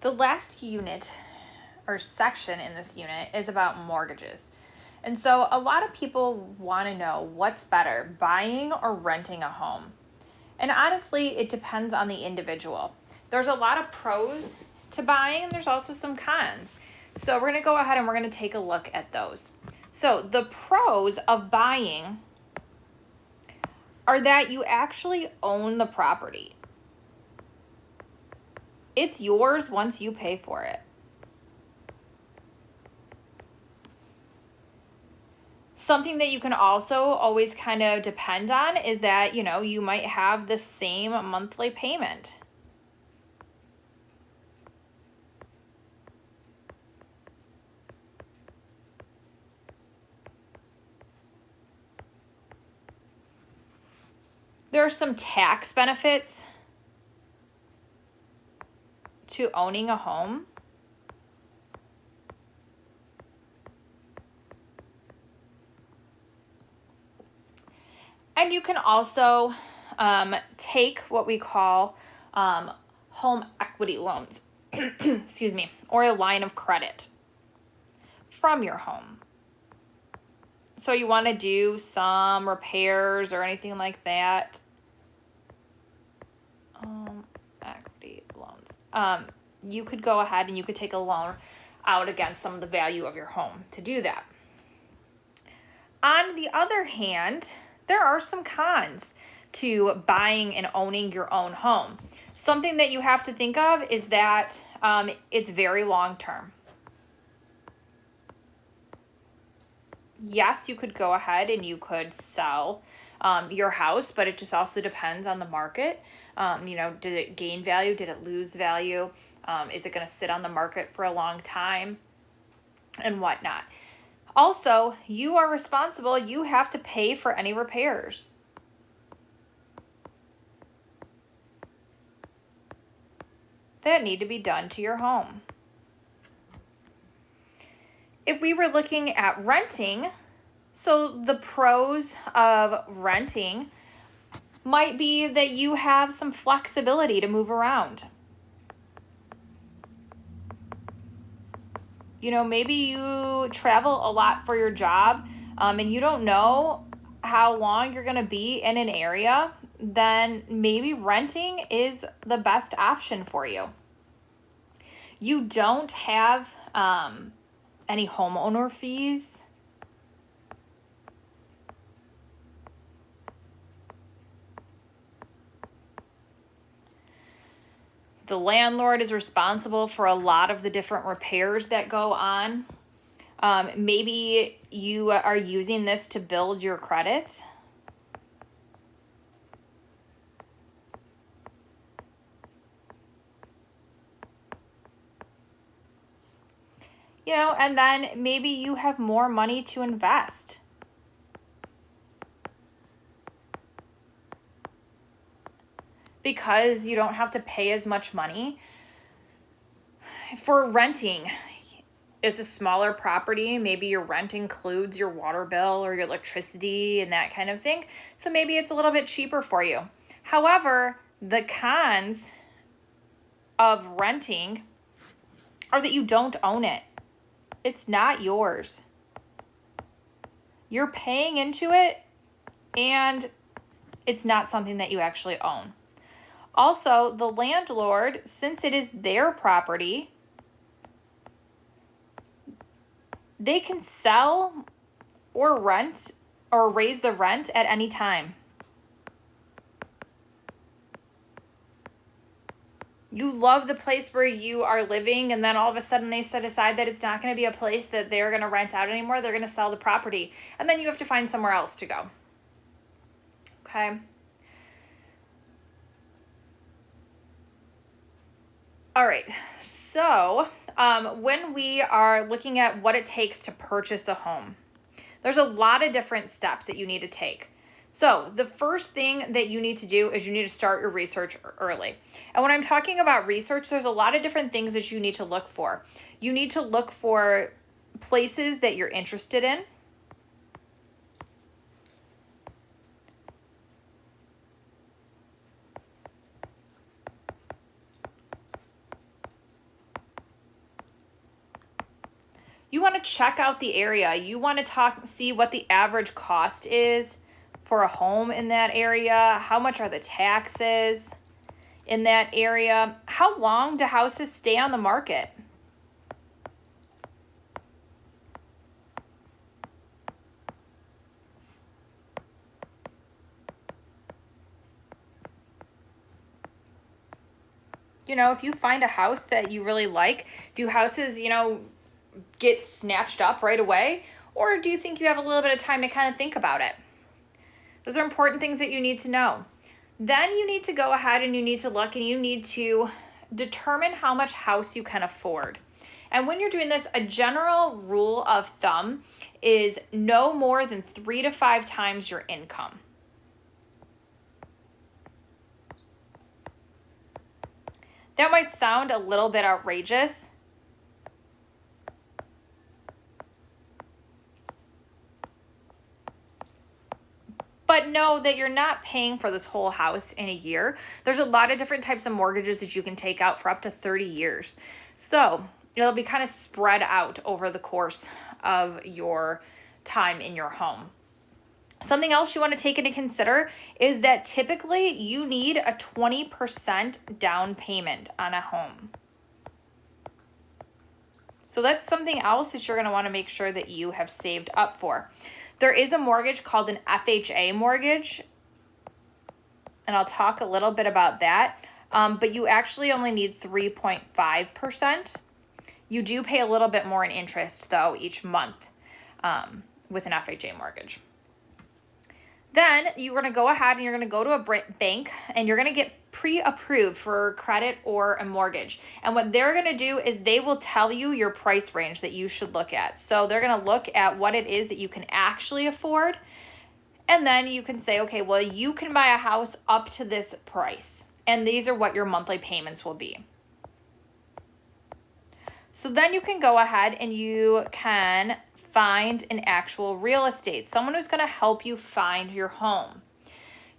The last unit or section in this unit is about mortgages. And so a lot of people want to know what's better, buying or renting a home. And honestly, it depends on the individual. There's a lot of pros to buying, and there's also some cons. So we're going to go ahead and we're going to take a look at those. So the pros of buying are that you actually own the property. It's yours once you pay for it. Something that you can also always kind of depend on is that, you might have the same monthly payment. There are some tax benefits to owning a home. And you can also take what we call home equity loans, excuse me, or a line of credit from your home. So you want to do some repairs or anything like that. Equity loans. You could go ahead and you could take a loan out against some of the value of your home to do that. On the other hand, there are some cons to buying and owning your own home. Something that you have to think of is that it's very long term. Yes, you could go ahead and you could sell your house, but it just also depends on the market. Did it gain value? Did it lose value? Is it going to sit on the market for a long time? And whatnot. Also, you are responsible. You have to pay for any repairs. That need to be done to your home. If we were looking at renting, so the pros of renting might be that you have some flexibility to move around. Maybe you travel a lot for your job and you don't know how long you're going to be in an area, then maybe renting is the best option for you. You don't have any homeowner fees. The landlord is responsible for a lot of the different repairs that go on. Maybe you are using this to build your credit. And then maybe you have more money to invest. Because you don't have to pay as much money. For renting, it's a smaller property. Maybe your rent includes your water bill or your electricity and that kind of thing. So maybe it's a little bit cheaper for you. However, the cons of renting are that you don't own it. It's not yours. You're paying into it, and it's not something that you actually own. Also, the landlord, since it is their property, they can sell or rent or raise the rent at any time. You love the place where you are living, and then all of a sudden they decide that it's not going to be a place that they're going to rent out anymore. They're going to sell the property, and then you have to find somewhere else to go. Okay. All right. So when we are looking at what it takes to purchase a home, there's a lot of different steps that you need to take. So the first thing that you need to do is you need to start your research early. And when I'm talking about research, there's a lot of different things that you need to look for. You need to look for places that you're interested in. You want to check out the area. You want to see what the average cost is for a home in that area. How much are the taxes in that area? How long do houses stay on the market? You know, if you find a house that you really like, do houses, get snatched up right away? Or do you think you have a little bit of time to kind of think about it? Those are important things that you need to know. Then you need to go ahead and you need to look and you need to determine how much house you can afford. And when you're doing this, a general rule of thumb is no more than 3 to 5 times your income. That might sound a little bit outrageous, but know that you're not paying for this whole house in a year. There's a lot of different types of mortgages that you can take out for up to 30 years. So it'll be kind of spread out over the course of your time in your home. Something else you want to take into consider is that typically you need a 20% down payment on a home. So that's something else that you're going to want to make sure that you have saved up for. There is a mortgage called an FHA mortgage, and I'll talk a little bit about that, but you actually only need 3.5%. You do pay a little bit more in interest, though, each month with an FHA mortgage. Then you're going to go ahead and you're going to go to a bank and you're going to get pre-approved for credit or a mortgage. And what they're going to do is they will tell you your price range that you should look at. So they're going to look at what it is that you can actually afford. And then you can say, okay, well, you can buy a house up to this price. And these are what your monthly payments will be. So then you can go ahead and you can find an actual real estate, someone who's going to help you find your home.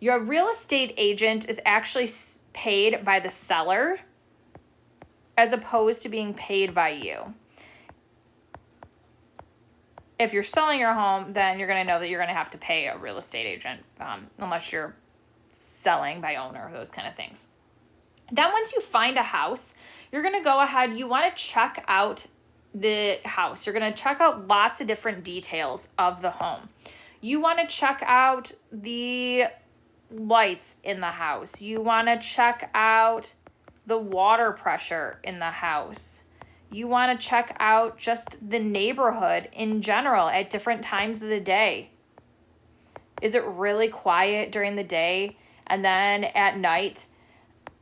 Your real estate agent is actually paid by the seller as opposed to being paid by you. If you're selling your home, then you're going to know that you're going to have to pay a real estate agent unless you're selling by owner, those kind of things. Then once you find a house, you're going to go ahead, you want to check out the house. You're going to check out lots of different details of the home. You want to check out the lights in the house. You want to check out the water pressure in the house. You want to check out just the neighborhood in general at different times of the day. Is it really quiet during the day and then at night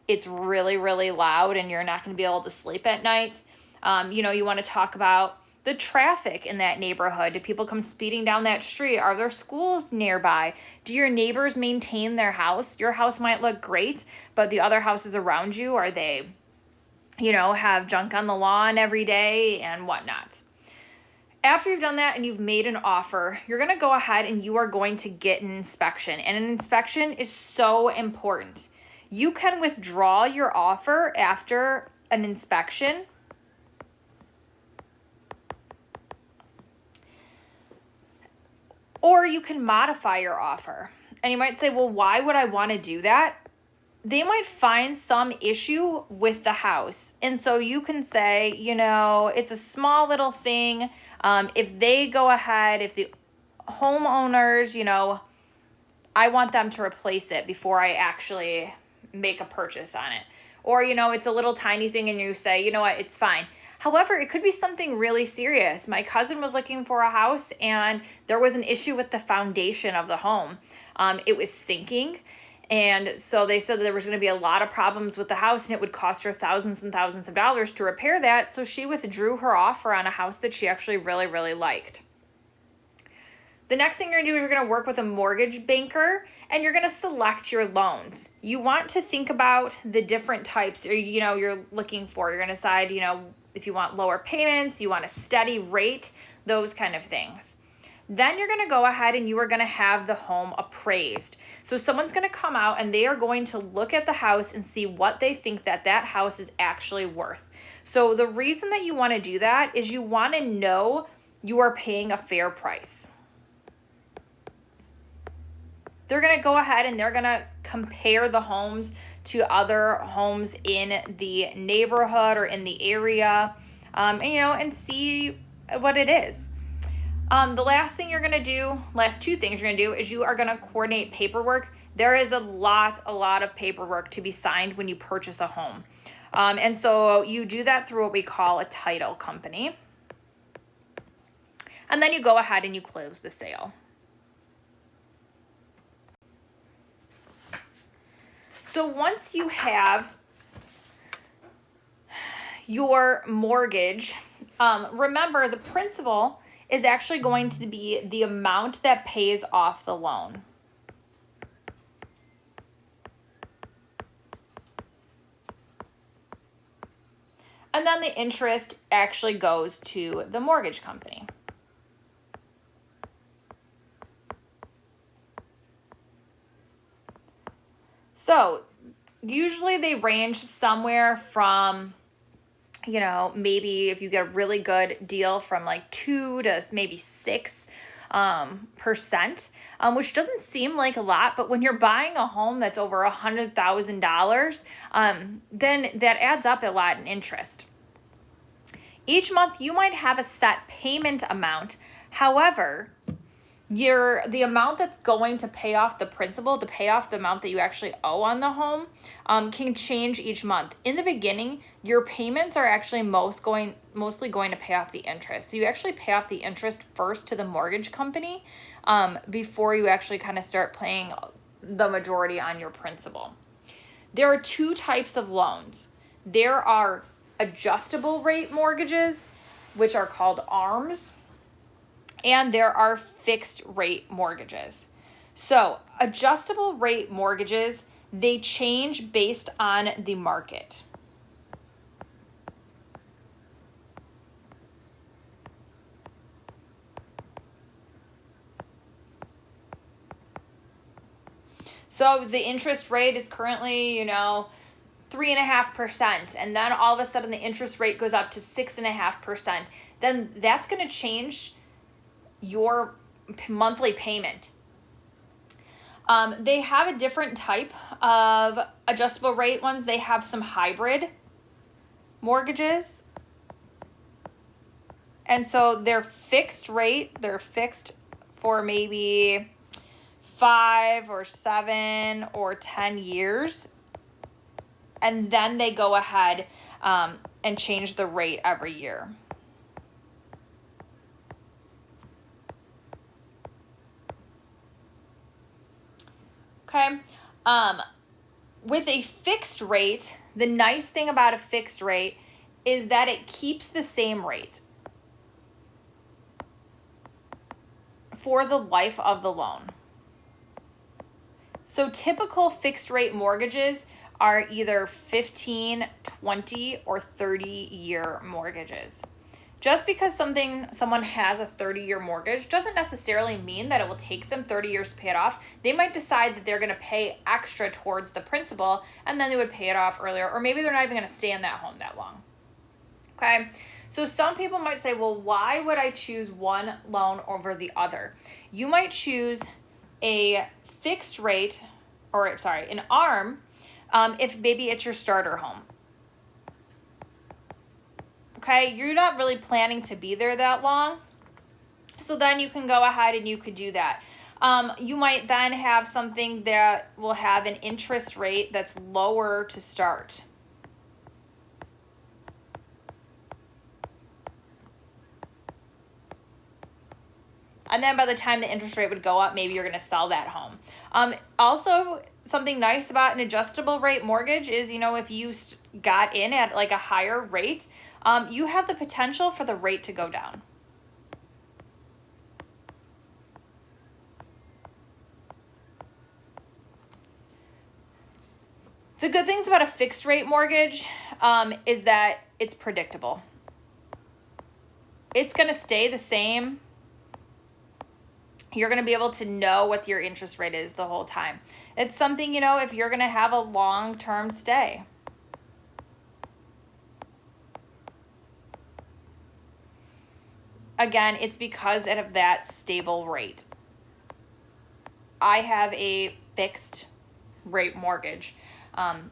it's really, really loud and you're not going to be able to sleep at night? You want to talk about the traffic in that neighborhood. Do people come speeding down that street? Are there schools nearby? Do your neighbors maintain their house? Your house might look great, but the other houses around you, are they, have junk on the lawn every day and whatnot? After you've done that and you've made an offer, you're going to go ahead and you are going to get an inspection. And an inspection is so important. You can withdraw your offer after an inspection. Or you can modify your offer. And you might say, well, why would I want to do that? They might find some issue with the house. And so you can say, it's a small little thing. If they go ahead, if the homeowners, I want them to replace it before I actually make a purchase on it. Or, it's a little tiny thing and you say, you know what, it's fine. However, it could be something really serious. My cousin was looking for a house and there was an issue with the foundation of the home. It was sinking. And so they said that there was going to be a lot of problems with the house and it would cost her thousands and thousands of dollars to repair that. So she withdrew her offer on a house that she actually really, really liked. The next thing you're going to do is you're going to work with a mortgage banker and you're going to select your loans. You want to think about the different types you're looking for. You're going to decide, if you want lower payments, you want a steady rate, those kind of things. Then you're going to go ahead and you are going to have the home appraised. So someone's going to come out and they are going to look at the house and see what they think that house is actually worth. So the reason that you want to do that is you want to know you are paying a fair price. They're going to go ahead and they're going to compare the homes to other homes in the neighborhood or in the area, and see what it is. The last thing you're going to do, last two things you're going to do is you are going to coordinate paperwork. There is a lot of paperwork to be signed when you purchase a home. And so you do that through what we call a title company. And then you go ahead and you close the sale. So once you have your mortgage, remember the principal is actually going to be the amount that pays off the loan. And then the interest actually goes to the mortgage company. So usually they range somewhere from, maybe if you get a really good deal from like 2 to maybe 6%, which doesn't seem like a lot, but when you're buying a home that's over $100,000, then that adds up a lot in interest. Each month you might have a set payment amount. However, the amount that's going to pay off the principal, to pay off the amount that you actually owe on the home, can change each month. In the beginning, your payments are actually mostly going to pay off the interest. So you actually pay off the interest first to the mortgage company before you actually kind of start paying the majority on your principal. There are two types of loans. There are adjustable rate mortgages, which are called ARMs. And there are fixed rate mortgages. So adjustable rate mortgages, they change based on the market. So the interest rate is currently, 3.5%. And then all of a sudden the interest rate goes up to 6.5%. Then that's going to change your monthly payment. They have a different type of adjustable rate ones. They have some hybrid mortgages. And so they're fixed rate. They're fixed for maybe 5 or 7 or 10 years. And then they go ahead and change the rate every year. Okay. With a fixed rate, the nice thing about a fixed rate is that it keeps the same rate for the life of the loan. So typical fixed rate mortgages are either 15, 20, or 30-year mortgages. Just because someone has a 30-year mortgage doesn't necessarily mean that it will take them 30 years to pay it off. They might decide that they're going to pay extra towards the principal and then they would pay it off earlier, or maybe they're not even going to stay in that home that long. Okay, so some people might say, well, why would I choose one loan over the other? You might choose a fixed rate, an ARM, if maybe it's your starter home. Okay, you're not really planning to be there that long. So then you can go ahead and you could do that. You might then have something that will have an interest rate that's lower to start. And then by the time the interest rate would go up, maybe you're going to sell that home. Also, something nice about an adjustable rate mortgage is, if you got in at like a higher rate, you have the potential for the rate to go down. The good things about a fixed rate mortgage is that it's predictable. It's going to stay the same You're going to be able to know what your interest rate is the whole time. It's something, if you're going to have a long-term stay. Again, it's because of that stable rate. I have a fixed rate mortgage.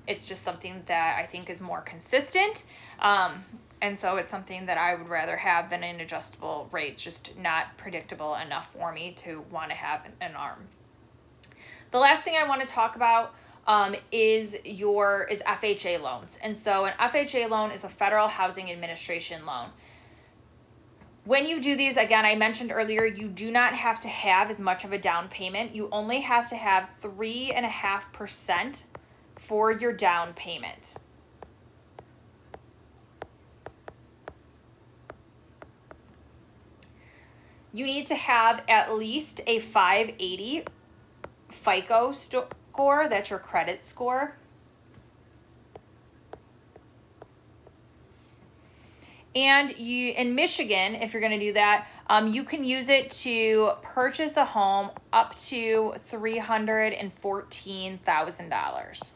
It's just something that I think is more consistent. And so it's something that I would rather have than an adjustable rate. It's just not predictable enough for me to want to have an ARM. The last thing I want to talk about is FHA loans. And so an FHA loan is a Federal Housing Administration loan. When you do these, again, I mentioned earlier, you do not have to have as much of a down payment. You only have to have 3.5% for your down payment. You need to have at least a 580 FICO score. That's your credit score. And in Michigan, if you're going to do that, you can use it to purchase a home up to $314,000.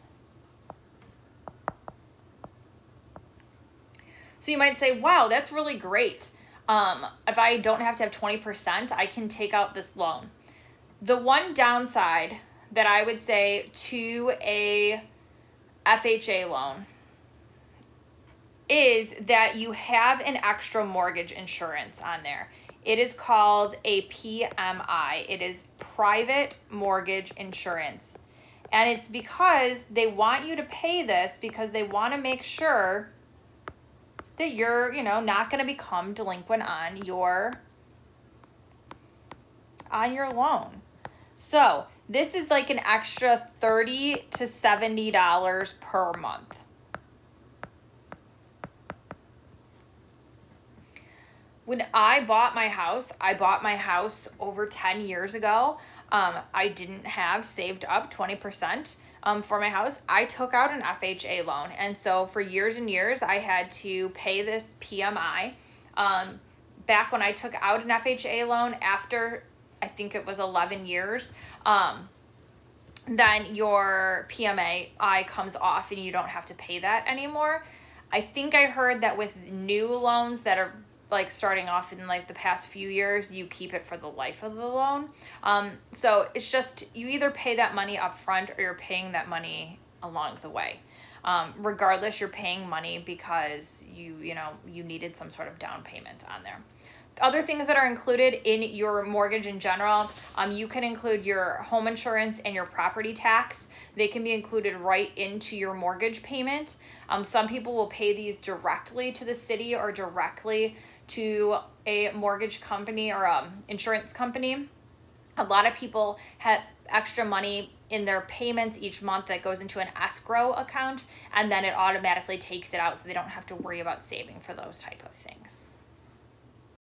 So you might say, wow, that's really great. If I don't have to have 20%, I can take out this loan. The one downside that I would say to a FHA loan is that you have an extra mortgage insurance on there. It is called a PMI. It is private mortgage insurance. And it's because they want you to pay this because they want to make sure that you're, not going to become delinquent on your loan. So this is like an extra $30 to $70 per month. When I bought my house over 10 years ago. I didn't have saved up 20% for my house. I took out an FHA loan. And so for years and years, I had to pay this PMI. Back when I took out an FHA loan after, I think it was 11 years, then your PMI comes off and you don't have to pay that anymore. I think I heard that with new loans that are like starting off in like the past few years, you keep it for the life of the loan. So it's just, you either pay that money up front or you're paying that money along the way. Regardless, you're paying money because you needed some sort of down payment on there. Other things that are included in your mortgage in general, you can include your home insurance and your property tax. They can be included right into your mortgage payment. Some people will pay these directly to the city or directly to a mortgage company or insurance company. A lot of people have extra money in their payments each month that goes into an escrow account, and then it automatically takes it out so they don't have to worry about saving for those type of things.